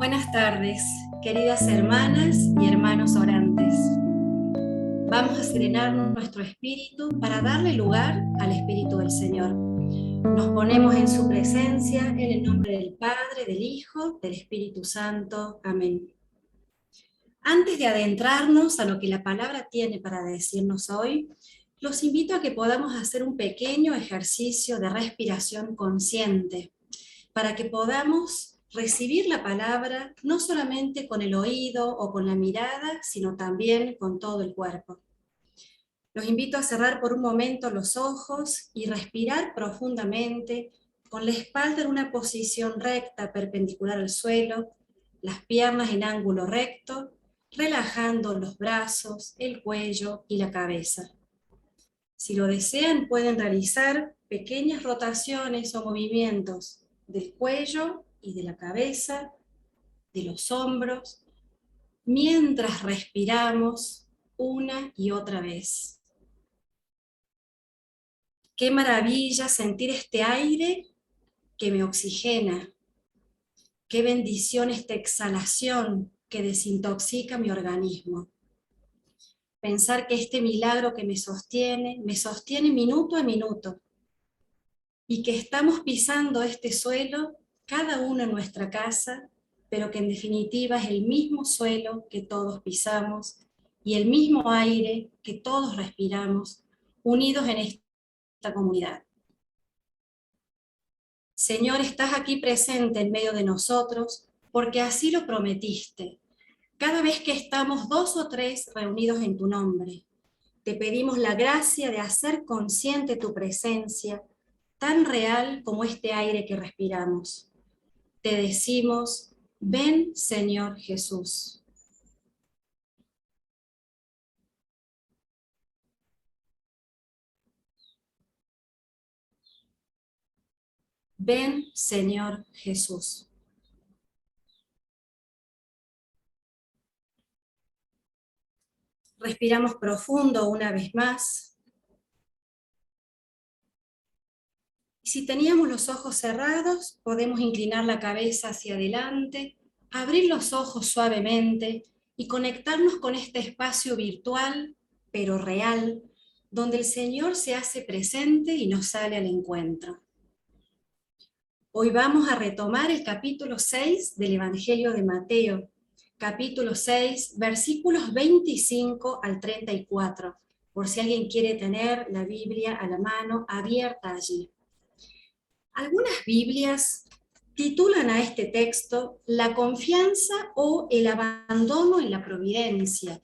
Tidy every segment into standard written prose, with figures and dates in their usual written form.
Buenas tardes, queridas hermanas y hermanos orantes. Vamos a serenar nuestro espíritu para darle lugar al Espíritu del Señor. Nos ponemos en su presencia en el nombre del Padre, del Hijo, del Espíritu Santo. Amén. Antes de adentrarnos a lo que la palabra tiene para decirnos hoy, los invito a que podamos hacer un pequeño ejercicio de respiración consciente, para que podamos recibir la palabra no solamente con el oído o con la mirada, sino también con todo el cuerpo. Los invito a cerrar por un momento los ojos y respirar profundamente, con la espalda en una posición recta, perpendicular al suelo, las piernas en ángulo recto, relajando los brazos, el cuello y la cabeza. Si lo desean, pueden realizar pequeñas rotaciones o movimientos del cuello y de la cabeza, de los hombros, mientras respiramos una y otra vez. Qué maravilla sentir este aire que me oxigena. Qué bendición esta exhalación que desintoxica mi organismo. Pensar que este milagro que me sostiene minuto a minuto, y que estamos pisando este suelo, cada uno en nuestra casa, pero que en definitiva es el mismo suelo que todos pisamos y el mismo aire que todos respiramos, unidos en esta comunidad. Señor, estás aquí presente en medio de nosotros, porque así lo prometiste. Cada vez que estamos 2 o 3 reunidos en tu nombre, te pedimos la gracia de hacer consciente tu presencia, tan real como este aire que respiramos. Te decimos, ven, Señor Jesús. Ven, Señor Jesús. Respiramos profundo una vez más. Y si teníamos los ojos cerrados, podemos inclinar la cabeza hacia adelante, abrir los ojos suavemente y conectarnos con este espacio virtual, pero real, donde el Señor se hace presente y nos sale al encuentro. Hoy vamos a retomar el capítulo 6 del Evangelio de Mateo, capítulo 6, versículos 25 al 34, por si alguien quiere tener la Biblia a la mano abierta allí. Algunas Biblias titulan a este texto La confianza o el abandono en la providencia.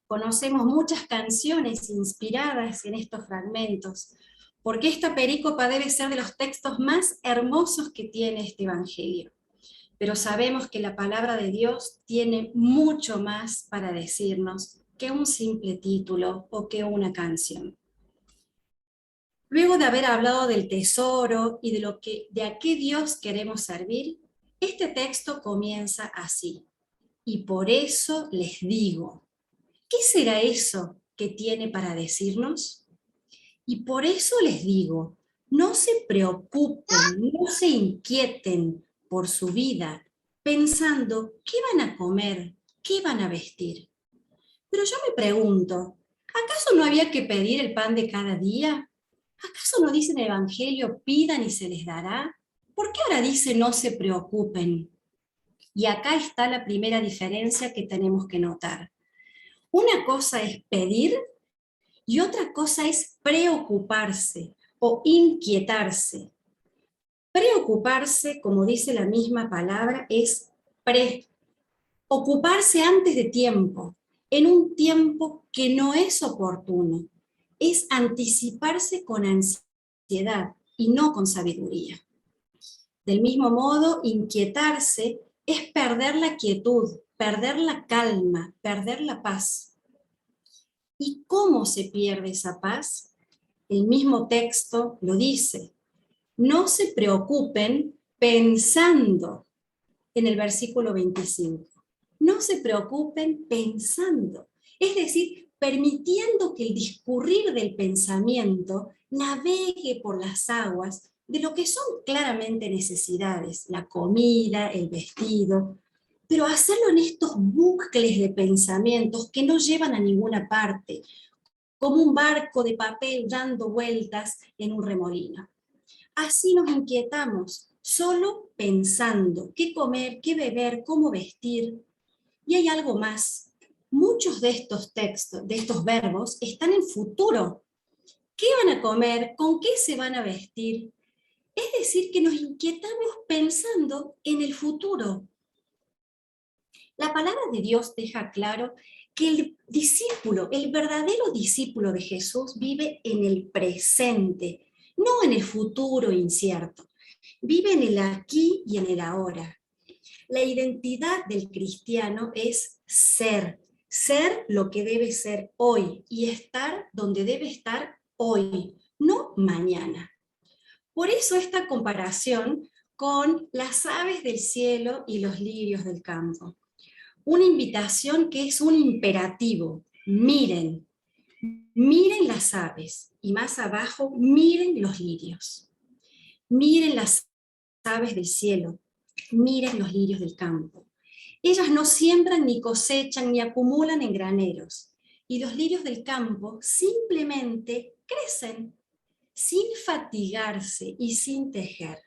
Conocemos muchas canciones inspiradas en estos fragmentos, porque esta perícopa debe ser de los textos más hermosos que tiene este Evangelio. Pero sabemos que la palabra de Dios tiene mucho más para decirnos que un simple título o que una canción. Luego de haber hablado del tesoro y de a qué Dios queremos servir, este texto comienza así. Y por eso les digo, ¿qué será eso que tiene para decirnos? Y por eso les digo, no se preocupen, no se inquieten por su vida, pensando qué van a comer, qué van a vestir. Pero yo me pregunto, ¿acaso no había que pedir el pan de cada día? ¿Acaso no dice en el Evangelio, pidan y se les dará? ¿Por qué ahora dice no se preocupen? Y acá está la primera diferencia que tenemos que notar. Una cosa es pedir y otra cosa es preocuparse o inquietarse. Preocuparse, como dice la misma palabra, es ocuparse antes de tiempo, en un tiempo que no es oportuno. Es anticiparse con ansiedad y no con sabiduría. Del mismo modo, inquietarse es perder la quietud, perder la calma, perder la paz. ¿Y cómo se pierde esa paz? El mismo texto lo dice. No se preocupen pensando en el versículo 25. No se preocupen pensando, es decir, permitiendo que el discurrir del pensamiento navegue por las aguas de lo que son claramente necesidades, la comida, el vestido, pero hacerlo en estos bucles de pensamientos que no llevan a ninguna parte, como un barco de papel dando vueltas en un remolino. Así nos inquietamos, solo pensando qué comer, qué beber, cómo vestir. Y hay algo más. Muchos de estos textos, de estos verbos, están en futuro. ¿Qué van a comer? ¿Con qué se van a vestir? Es decir, que nos inquietamos pensando en el futuro. La palabra de Dios deja claro que el discípulo, el verdadero discípulo de Jesús, vive en el presente, no en el futuro incierto. Vive en el aquí y en el ahora. La identidad del cristiano es ser lo que debe ser hoy y estar donde debe estar hoy, no mañana. Por eso esta comparación con las aves del cielo y los lirios del campo. Una invitación que es un imperativo. Miren, miren las aves y más abajo miren los lirios. Miren las aves del cielo, miren los lirios del campo. Ellas no siembran ni cosechan ni acumulan en graneros. Y los lirios del campo simplemente crecen sin fatigarse y sin tejer.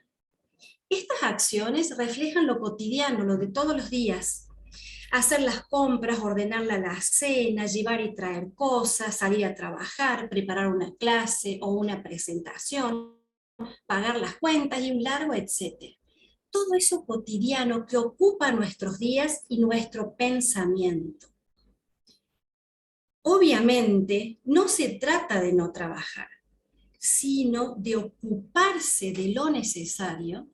Estas acciones reflejan lo cotidiano, lo de todos los días. Hacer las compras, ordenar la alacena, llevar y traer cosas, salir a trabajar, preparar una clase o una presentación, pagar las cuentas y un largo etcétera. Todo eso cotidiano que ocupa nuestros días y nuestro pensamiento. Obviamente, no se trata de no trabajar, sino de ocuparse de lo necesario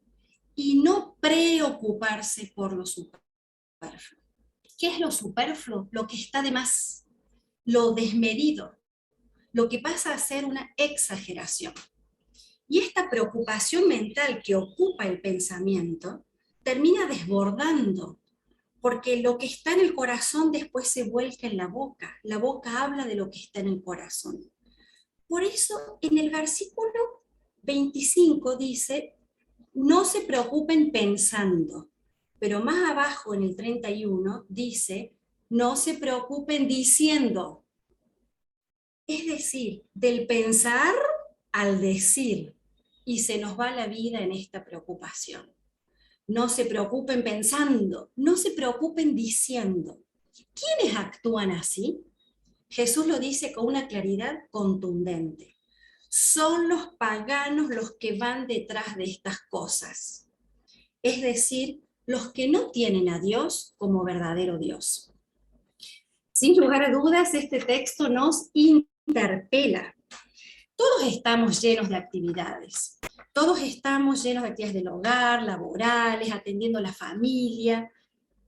y no preocuparse por lo superfluo. ¿Qué es lo superfluo? Lo que está de más, lo desmedido, lo que pasa a ser una exageración. Y esta preocupación mental que ocupa el pensamiento termina desbordando, porque lo que está en el corazón después se vuelca en la boca. La boca habla de lo que está en el corazón. Por eso en el versículo 25 dice, no se preocupen pensando, pero más abajo en el 31 dice, no se preocupen diciendo. Es decir, del pensar al decir, y se nos va la vida en esta preocupación. No se preocupen pensando, no se preocupen diciendo. ¿Quiénes actúan así? Jesús lo dice con una claridad contundente. Son los paganos los que van detrás de estas cosas. Es decir, los que no tienen a Dios como verdadero Dios. Sin lugar a dudas, este texto nos interpela. Todos estamos llenos de actividades. Todos estamos llenos de actividades del hogar, laborales, atendiendo a la familia.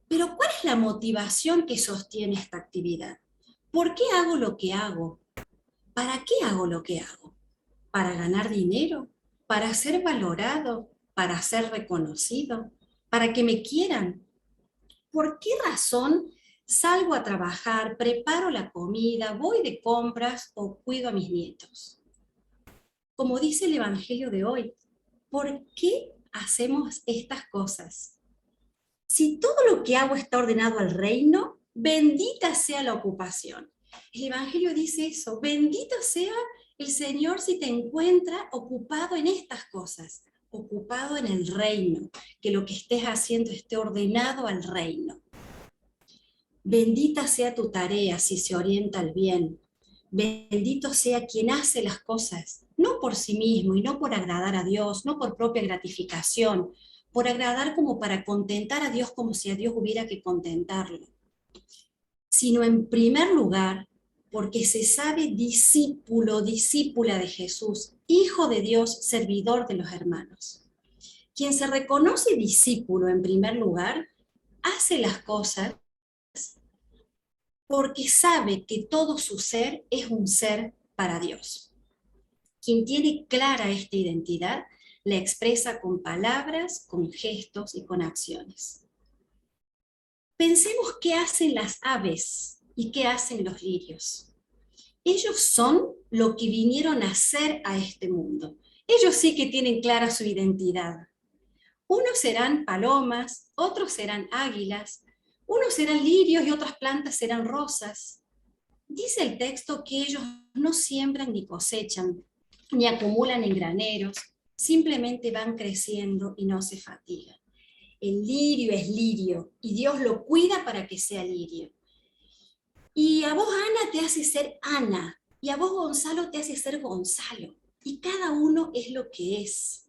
Pero ¿cuál es la motivación que sostiene esta actividad? ¿Por qué hago lo que hago? ¿Para qué hago lo que hago? ¿Para ganar dinero? ¿Para ser valorado? ¿Para ser reconocido? ¿Para que me quieran? ¿Por qué razón salgo a trabajar, preparo la comida, voy de compras o cuido a mis nietos? Como dice el Evangelio de hoy, ¿por qué hacemos estas cosas? Si todo lo que hago está ordenado al reino, bendita sea la ocupación. El Evangelio dice eso, bendito sea el Señor si te encuentra ocupado en estas cosas, ocupado en el reino, que lo que estés haciendo esté ordenado al reino. Bendita sea tu tarea si se orienta al bien. Bendito sea quien hace las cosas, no por sí mismo y no por agradar a Dios, no por propia gratificación, por agradar como para contentar a Dios como si a Dios hubiera que contentarlo, sino en primer lugar porque se sabe discípulo, discípula de Jesús, hijo de Dios, servidor de los hermanos. Quien se reconoce discípulo en primer lugar, hace las cosas porque sabe que todo su ser es un ser para Dios. Quien tiene clara esta identidad, la expresa con palabras, con gestos y con acciones. Pensemos qué hacen las aves y qué hacen los lirios. Ellos son lo que vinieron a hacer a este mundo. Ellos sí que tienen clara su identidad. Unos serán palomas, otros serán águilas, unos serán lirios y otras plantas serán rosas. Dice el texto que ellos no siembran ni cosechan, ni acumulan en graneros, simplemente van creciendo y no se fatigan. El lirio es lirio y Dios lo cuida para que sea lirio. Y a vos, Ana, te hace ser Ana, y a vos, Gonzalo, te hace ser Gonzalo. Y cada uno es lo que es.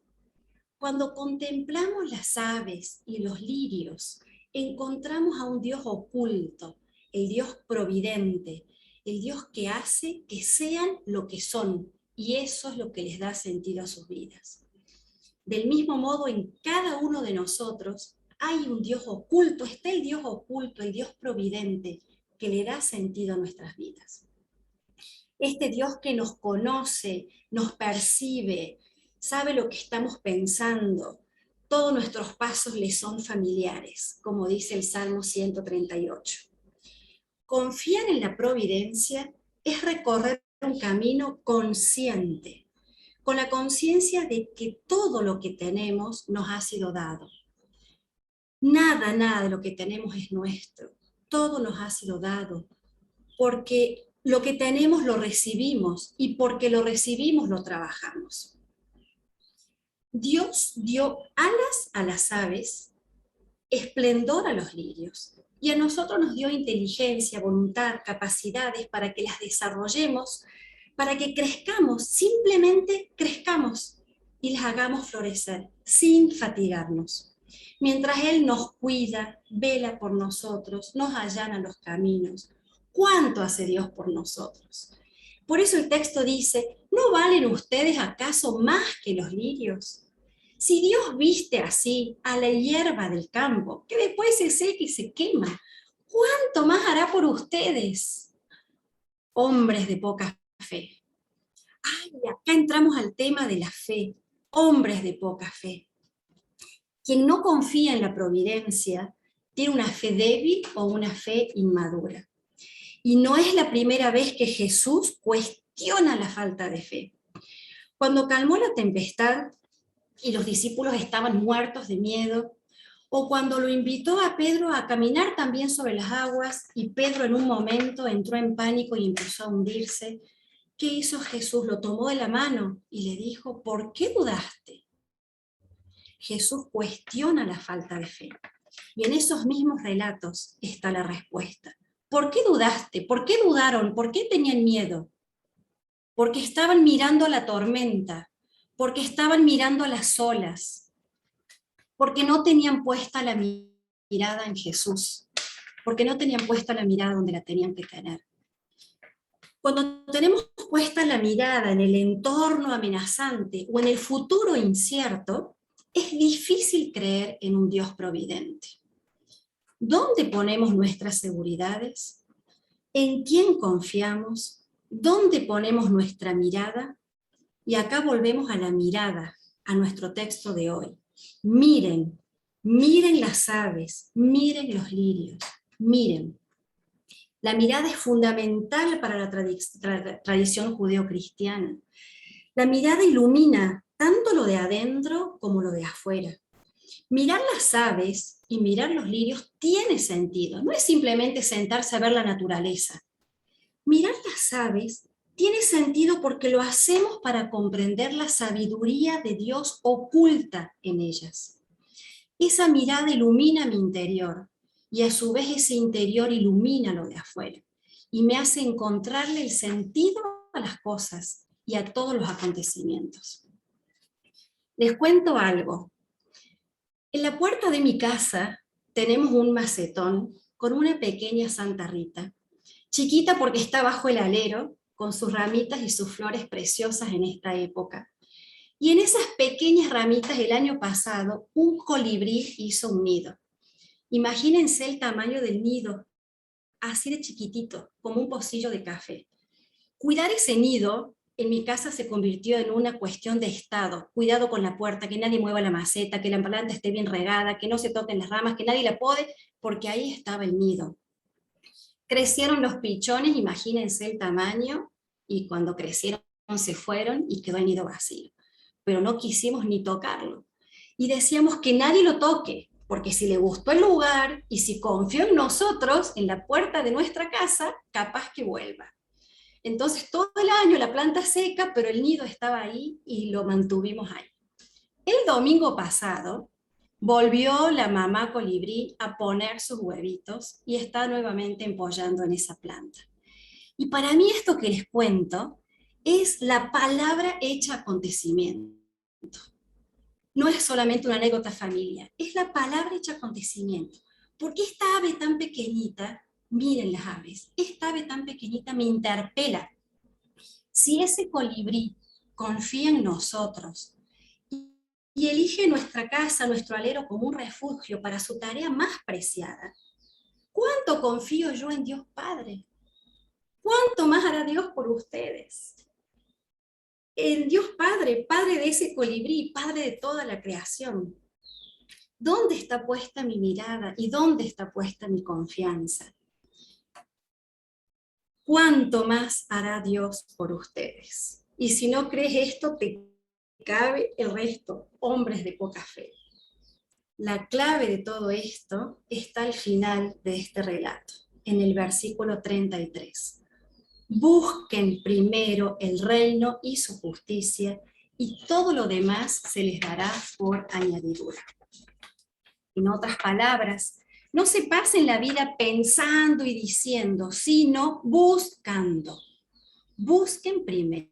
Cuando contemplamos las aves y los lirios, encontramos a un Dios oculto, el Dios providente, el Dios que hace que sean lo que son, y eso es lo que les da sentido a sus vidas. Del mismo modo, en cada uno de nosotros hay un Dios oculto, está el Dios oculto, el Dios providente, que le da sentido a nuestras vidas. Este Dios que nos conoce, nos percibe, sabe lo que estamos pensando, todos nuestros pasos le son familiares, como dice el Salmo 138. Confiar en la providencia es recorrer un camino consciente, con la conciencia de que todo lo que tenemos nos ha sido dado. Nada de lo que tenemos es nuestro, todo nos ha sido dado, porque lo que tenemos lo recibimos y porque lo recibimos lo trabajamos. Dios dio alas a las aves, esplendor a los lirios, y a nosotros nos dio inteligencia, voluntad, capacidades para que las desarrollemos, para que crezcamos, simplemente crezcamos y las hagamos florecer sin fatigarnos. Mientras Él nos cuida, vela por nosotros, nos allana los caminos. ¿Cuánto hace Dios por nosotros? Por eso el texto dice, ¿no valen ustedes acaso más que los lirios? Si Dios viste así a la hierba del campo, que después se seca y se quema, ¿cuánto más hará por ustedes, hombres de poca fe? Ay, acá entramos al tema de la fe, hombres de poca fe. Quien no confía en la providencia tiene una fe débil o una fe inmadura. Y no es la primera vez que Jesús cuestiona la falta de fe. Cuando calmó la tempestad y los discípulos estaban muertos de miedo, o cuando lo invitó a Pedro a caminar también sobre las aguas y Pedro en un momento entró en pánico y empezó a hundirse, ¿qué hizo Jesús? Lo tomó de la mano y le dijo, ¿por qué dudaste? Jesús cuestiona la falta de fe. Y en esos mismos relatos está la respuesta. ¿Por qué dudaste? ¿Por qué dudaron? ¿Por qué tenían miedo? Porque estaban mirando la tormenta, porque estaban mirando las olas, porque no tenían puesta la mirada en Jesús, porque no tenían puesta la mirada donde la tenían que tener. Cuando tenemos puesta la mirada en el entorno amenazante o en el futuro incierto, es difícil creer en un Dios providente. ¿Dónde ponemos nuestras seguridades? ¿En quién confiamos? ¿Dónde ponemos nuestra mirada? Y acá volvemos a la mirada, a nuestro texto de hoy. Miren, miren las aves, miren los lirios, miren. La mirada es fundamental para la tradición judeocristiana. La mirada ilumina tanto lo de adentro como lo de afuera. Mirar las aves y mirar los lirios tiene sentido, no es simplemente sentarse a ver la naturaleza. Mirar las aves tiene sentido porque lo hacemos para comprender la sabiduría de Dios oculta en ellas. Esa mirada ilumina mi interior y a su vez ese interior ilumina lo de afuera y me hace encontrarle el sentido a las cosas y a todos los acontecimientos. Les cuento algo. En la puerta de mi casa tenemos un macetón con una pequeña Santa Rita, chiquita porque está bajo el alero, con sus ramitas y sus flores preciosas en esta época. Y en esas pequeñas ramitas el año pasado, un colibrí hizo un nido. Imagínense el tamaño del nido, así de chiquitito, como un pocillo de café. Cuidar ese nido en mi casa se convirtió en una cuestión de estado. Cuidado con la puerta, que nadie mueva la maceta, que la planta esté bien regada, que no se toquen las ramas, que nadie la pode, porque ahí estaba el nido. Crecieron los pichones, imagínense el tamaño, y cuando crecieron se fueron y quedó el nido vacío. pero no quisimos ni tocarlo. Y decíamos que nadie lo toque, porque si le gustó el lugar y si confió en nosotros, en la puerta de nuestra casa, capaz que vuelva. Entonces todo el año la planta seca, pero el nido estaba ahí y lo mantuvimos ahí. El domingo pasado volvió la mamá colibrí a poner sus huevitos y está nuevamente empollando en esa planta. Y para mí esto que les cuento es la palabra hecha acontecimiento. No es solamente una anécdota familiar, es la palabra hecha acontecimiento. Porque esta ave tan pequeñita, miren las aves, esta ave tan pequeñita me interpela. Si ese colibrí confía en nosotros y elige nuestra casa, nuestro alero como un refugio para su tarea más preciada, ¿cuánto confío yo en Dios Padre? ¿Cuánto más hará Dios por ustedes? En Dios Padre, Padre de ese colibrí, Padre de toda la creación. ¿Dónde está puesta mi mirada y dónde está puesta mi confianza? ¿Cuánto más hará Dios por ustedes? Y si no crees esto, te cabe el resto, hombres de poca fe. La clave de todo esto está al final de este relato, en el versículo 33. Busquen primero el reino y su justicia, y todo lo demás se les dará por añadidura. En otras palabras, no se pasen la vida pensando y diciendo, sino buscando. Busquen primero.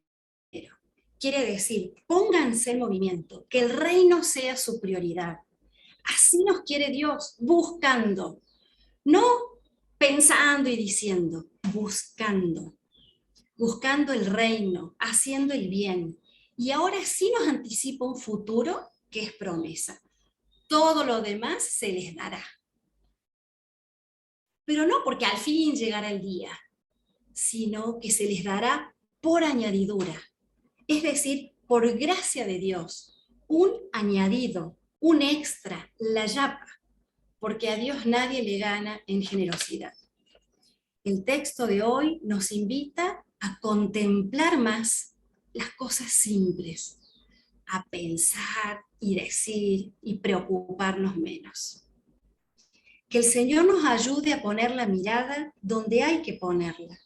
Quiere decir, pónganse en movimiento, que el reino sea su prioridad. Así nos quiere Dios, buscando. No pensando y diciendo, buscando. Buscando el reino, haciendo el bien. Y ahora sí nos anticipa un futuro que es promesa. Todo lo demás se les dará. Pero no porque al fin llegará el día, sino que se les dará por añadidura. Es decir, por gracia de Dios, un añadido, un extra, la yapa, porque a Dios nadie le gana en generosidad. El texto de hoy nos invita a contemplar más las cosas simples, a pensar y decir y preocuparnos menos. Que el Señor nos ayude a poner la mirada donde hay que ponerla,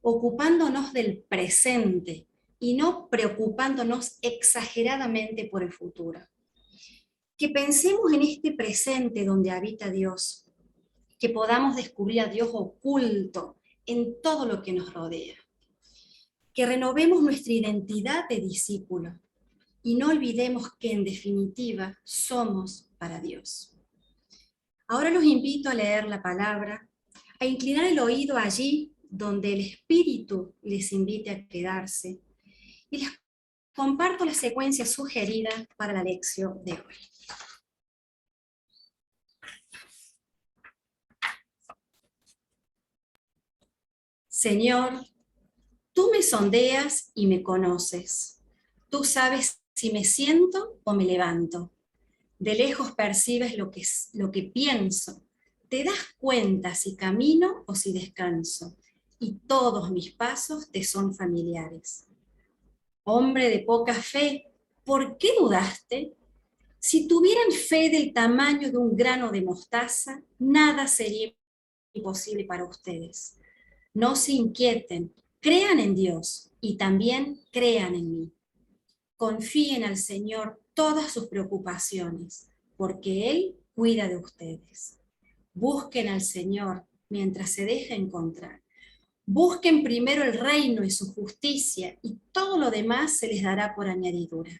ocupándonos del presente y no preocupándonos exageradamente por el futuro. Que pensemos en este presente donde habita Dios, que podamos descubrir a Dios oculto en todo lo que nos rodea. Que renovemos nuestra identidad de discípulo y no olvidemos que en definitiva somos para Dios. Ahora los invito a leer la palabra, a inclinar el oído allí donde el Espíritu les invite a quedarse y les comparto la secuencia sugerida para la lección de hoy. Señor, tú me sondeas y me conoces. Tú sabes si me siento o me levanto. De lejos percibes lo que pienso. Te das cuenta si camino o si descanso. Y todos mis pasos te son familiares. Hombre de poca fe, ¿por qué dudaste? Si tuvieran fe del tamaño de un grano de mostaza, nada sería imposible para ustedes. No se inquieten, crean en Dios y también crean en mí. Confíen al Señor todas sus preocupaciones, porque Él cuida de ustedes. Busquen al Señor mientras se deja encontrar. Busquen primero el reino y su justicia, y todo lo demás se les dará por añadidura.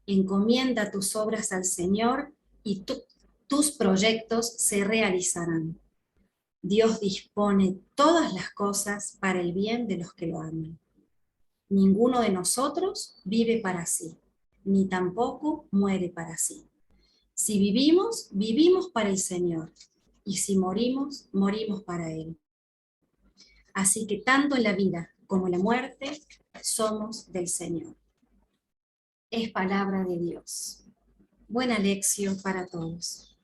Encomienda tus obras al Señor y tus proyectos se realizarán. Dios dispone todas las cosas para el bien de los que lo aman. Ninguno de nosotros vive para sí, ni tampoco muere para sí. Si vivimos, vivimos para el Señor, y si morimos, morimos para Él. Así que tanto en la vida como en la muerte somos del Señor. Es palabra de Dios. Buena lección para todos.